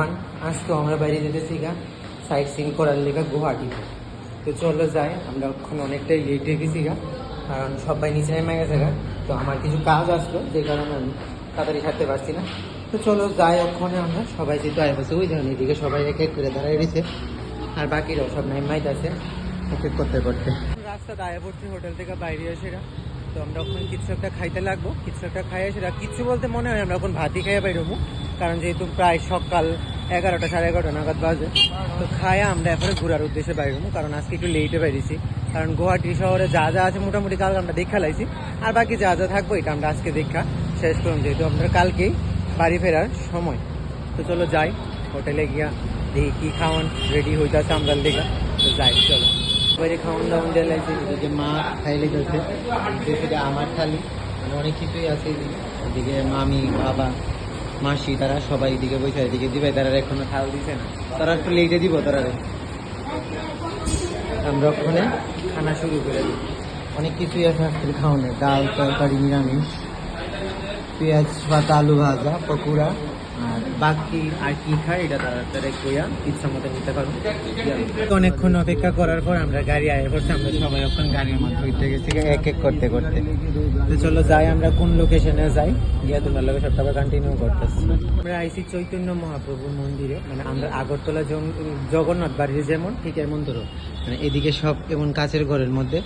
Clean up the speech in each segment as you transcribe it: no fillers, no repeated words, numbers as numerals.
রোহান। আজকে আমরা বাইরে যেতেছি সাইট সিন করার লেখা গুয়াহাটিতে। তো চলো যাই, আমরা ওখানে অনেকটাই লেট হয়ে গেছি কারণ সবাই নিচে নেমে গেছে তো আমার কিছু কাজ আসলো যে কারণে আমি তাড়াতাড়ি ছাড়তে পারছি না। তো চলো যাই, ওখানে আমরা সবাই যেহেতু আয় বসে ওই ধরনের এদিকে সবাই এক এক করে দাঁড়ায় রয়েছে, আর বাকিরাও সব নাইমাইতে আছে এক এক করতে করতে। রাস্তাতে আয় পড়ছি হোটেল থেকে বাইরে এসে তো আমরা ওখানে কিছু একটা খাইতে লাগবো, কিছু একটা খাই এসে কিছু বলতে মনে হয় আমরা এখন ভাতই খাইয়ে বাইরবো, কারণ যেহেতু প্রায় সকাল 11টা সাড়ে 11টা নাগাদ বাজে। তো খাইয়া আমরা এরপরে ঘোরার উদ্দেশ্যে বাইরবো, কারণ আজকে একটু লেটে বাইরেছি, কারণ গুয়াহাটি শহরে যা যা আছে মোটামুটি কাল আমরা দেখা লাইছি, আর বাকি যা যা থাকবো এটা আমরা আজকে দেখা শেষ করুন, যেহেতু আমরা কালকেই বাড়ি ফেরার সময়। তো চলো যাই, হোটেলে গিয়া দেখি কী খাওয়ান রেডি হইতেছে আমরা দেখা। তো যাই চলো, বাইরে খাওয়ান দাওয়ান দিয়ে লাগছে, এদিকে মা খাইলে যাচ্ছে, এদিকে আমার থালি, মানে অনেক কিছুই আছে এদিকে। এদিকে মামি বাবা মাসি তারা সবাই এদিকে বসে, এদিকে দিবে তারা এখনো খাওয়া দিছে না, তারা একটু লেটে দিব তারা। আমরা ওখানে খানা শুরু করে দিই, অনেক কিছুই আছে আজকে খাওয়ানোর, ডাল তরকারি নিরামিষ, পেঁয়াজ পাতা আলু ভাজা পকোড়া, আর বাকি আর কি খাই এটা তারা কইয়া ইচ্ছা মতো নিতে পারবো। অনেকক্ষণ অপেক্ষা করার পর আমরা গাড়ি আয় পড়ছি, আমরা সবাই এখন গাড়ির মধ্যে উঠতে গেছি এক এক করতে করতে। তো চলো যাই, আমরা কোন লোকেশনে যাই গিয়া তোমার লোকে সবটা কন্টিনিউ করতেছি। আমরা আইসি চৈতন্য মহাপ্রভুর মন্দিরে, মানে আমরা আগরতলা জগন্নাথ বাড়ির যেমন ঠিক এমন ধরো, মানে এদিকে সব এমন কাছের ঘরের মধ্যে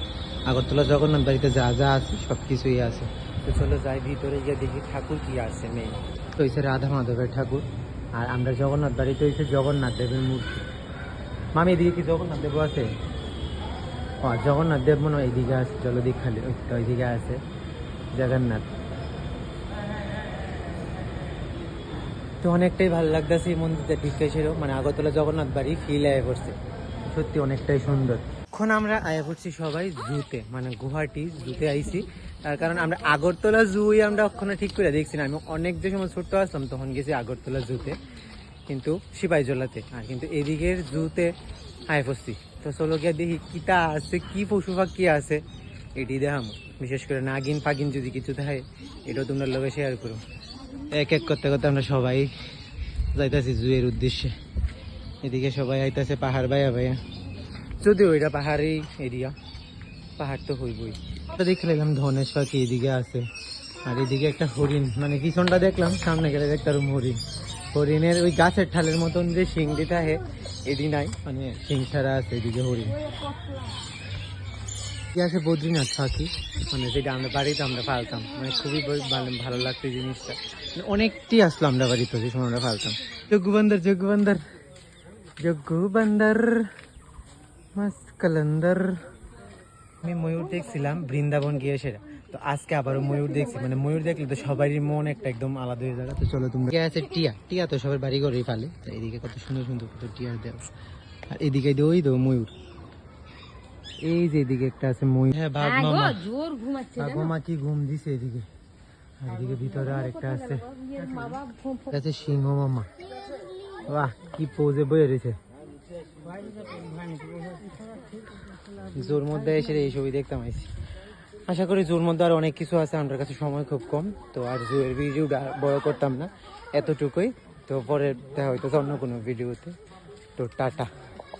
আগরতলা জগন্নাথ বাড়িতে যা যা আছে সব কিছুই আছে। তো চলো যাই ভিতরে গিয়ে দেখি ঠাকুর কি আছে। মেয়ে তো হয়েছে রাধা মাধবের ঠাকুর, আর আমরা জগন্নাথ বাড়িতে হয়েছে জগন্নাথ দেবের মূর্তি। মামি এদিকে কি জগন্নাথ দেব আছে? ও জগন্নাথ দেব মনে হয় এইদিকে আছে, চলো দিক খালি ওইদিকে আছে জগন্নাথ। তো অনেকটাই ভালো লাগতেছে এই মন্দিরটা দেখতে ছিল, মানে আগরতলা জগন্নাথ বাড়ি ফিল আয় পড়ছে, সত্যি অনেকটাই সুন্দর। এখন আমরা আয়া পড়ছি সবাই জুতে, মানে গুয়াহাটি জুতে আইছি, তার কারণ আমরা আগরতলা জুই আমরা ওখানে ঠিক করে দেখছি না। আমি অনেক যে সময় ছোট্ট আসলাম তখন গেছি আগরতলা জুতে, কিন্তু সিপাহীজলাতে, আর কিন্তু এদিকের জুতে আয়া পড়ছি। তো চলো গিয়ে দেখি কিটা আছে, কি পশু পাখি আছে এটি দেখাম, বিশেষ করে নাগিন ফাগিন যদি কিছু থাকে এটাও তোমরা লোকে শেয়ার করো। এক এক করতে করতে আমরা সবাই যাইতেছি জুয়ের উদ্দেশ্যে। এদিকে সবাই আইতেছে পাহাড় বাইয়া বাইয়া, যদিও এটা পাহাড়ি এরিয়া, পাহাড় তো হইবই। দেখে নিলাম ধনেশ পাখি এদিকে আছে, আর এদিকে একটা হরিণ, মানে পিছনটা দেখলাম, সামনে গেলে দেখতাম হরিণ। হরিণের ওই গাছের ঠালের মতন যে শিং দিতে হয় এদি নাই, মানে শিং ছাড়া আছে এদিকে হরিণ। আছে বদ্রীনাথ পাখি, মানে যেটা আমরা বাড়িতে আমরা পালতাম, মানে খুবই ভালো লাগতো জিনিসটা, অনেকটি আসলো আমরা বাড়িতে যে সময় আমরা পালতাম। যোগ্যবন্দর যোগ্যবন্দর যোগ্যবন্দর মাস্ত কালান্দার। আমি ময়ূর দেখছিলাম বৃন্দাবন গিয়ে সেটা, তো আজকে আবারও ময়ূর দেখছি, মানে ময়ূর দেখলে তো সবারই মন একটা একদম আলাদা হয়ে যাবে। তো চলো তোমরা আছে টিয়া, টিয়া তো সবার বাড়ি ঘরেই ফালে, এইদিকে কত সুন্দর সুন্দর কত টিয়ার দেও, আর এদিকে ওই তো ময়ূর, এই যে এদিকে একটা আছে ময়ূর। হ্যাঁ বাঘ মামা, বাঘ মামা কি ঘুম দিছে এদিকে, আর এদিকে ভিতরে আরেকটা আছে সিংহ মামা। বাহ কি পোজে বয়ে রয়েছে, জোর মধ্যে এসে এই ছবি দেখতাম আইছি। আশা করি জোর মধ্যে আর অনেক কিছু আছে, আমার কাছে সময় খুব কম, তো আর জোয়ের ভিডিওটা বড় করতাম না, এতটুকুই। তো পরে দেখা হইতো অন্য কোনো ভিডিওতে। তো টাটা।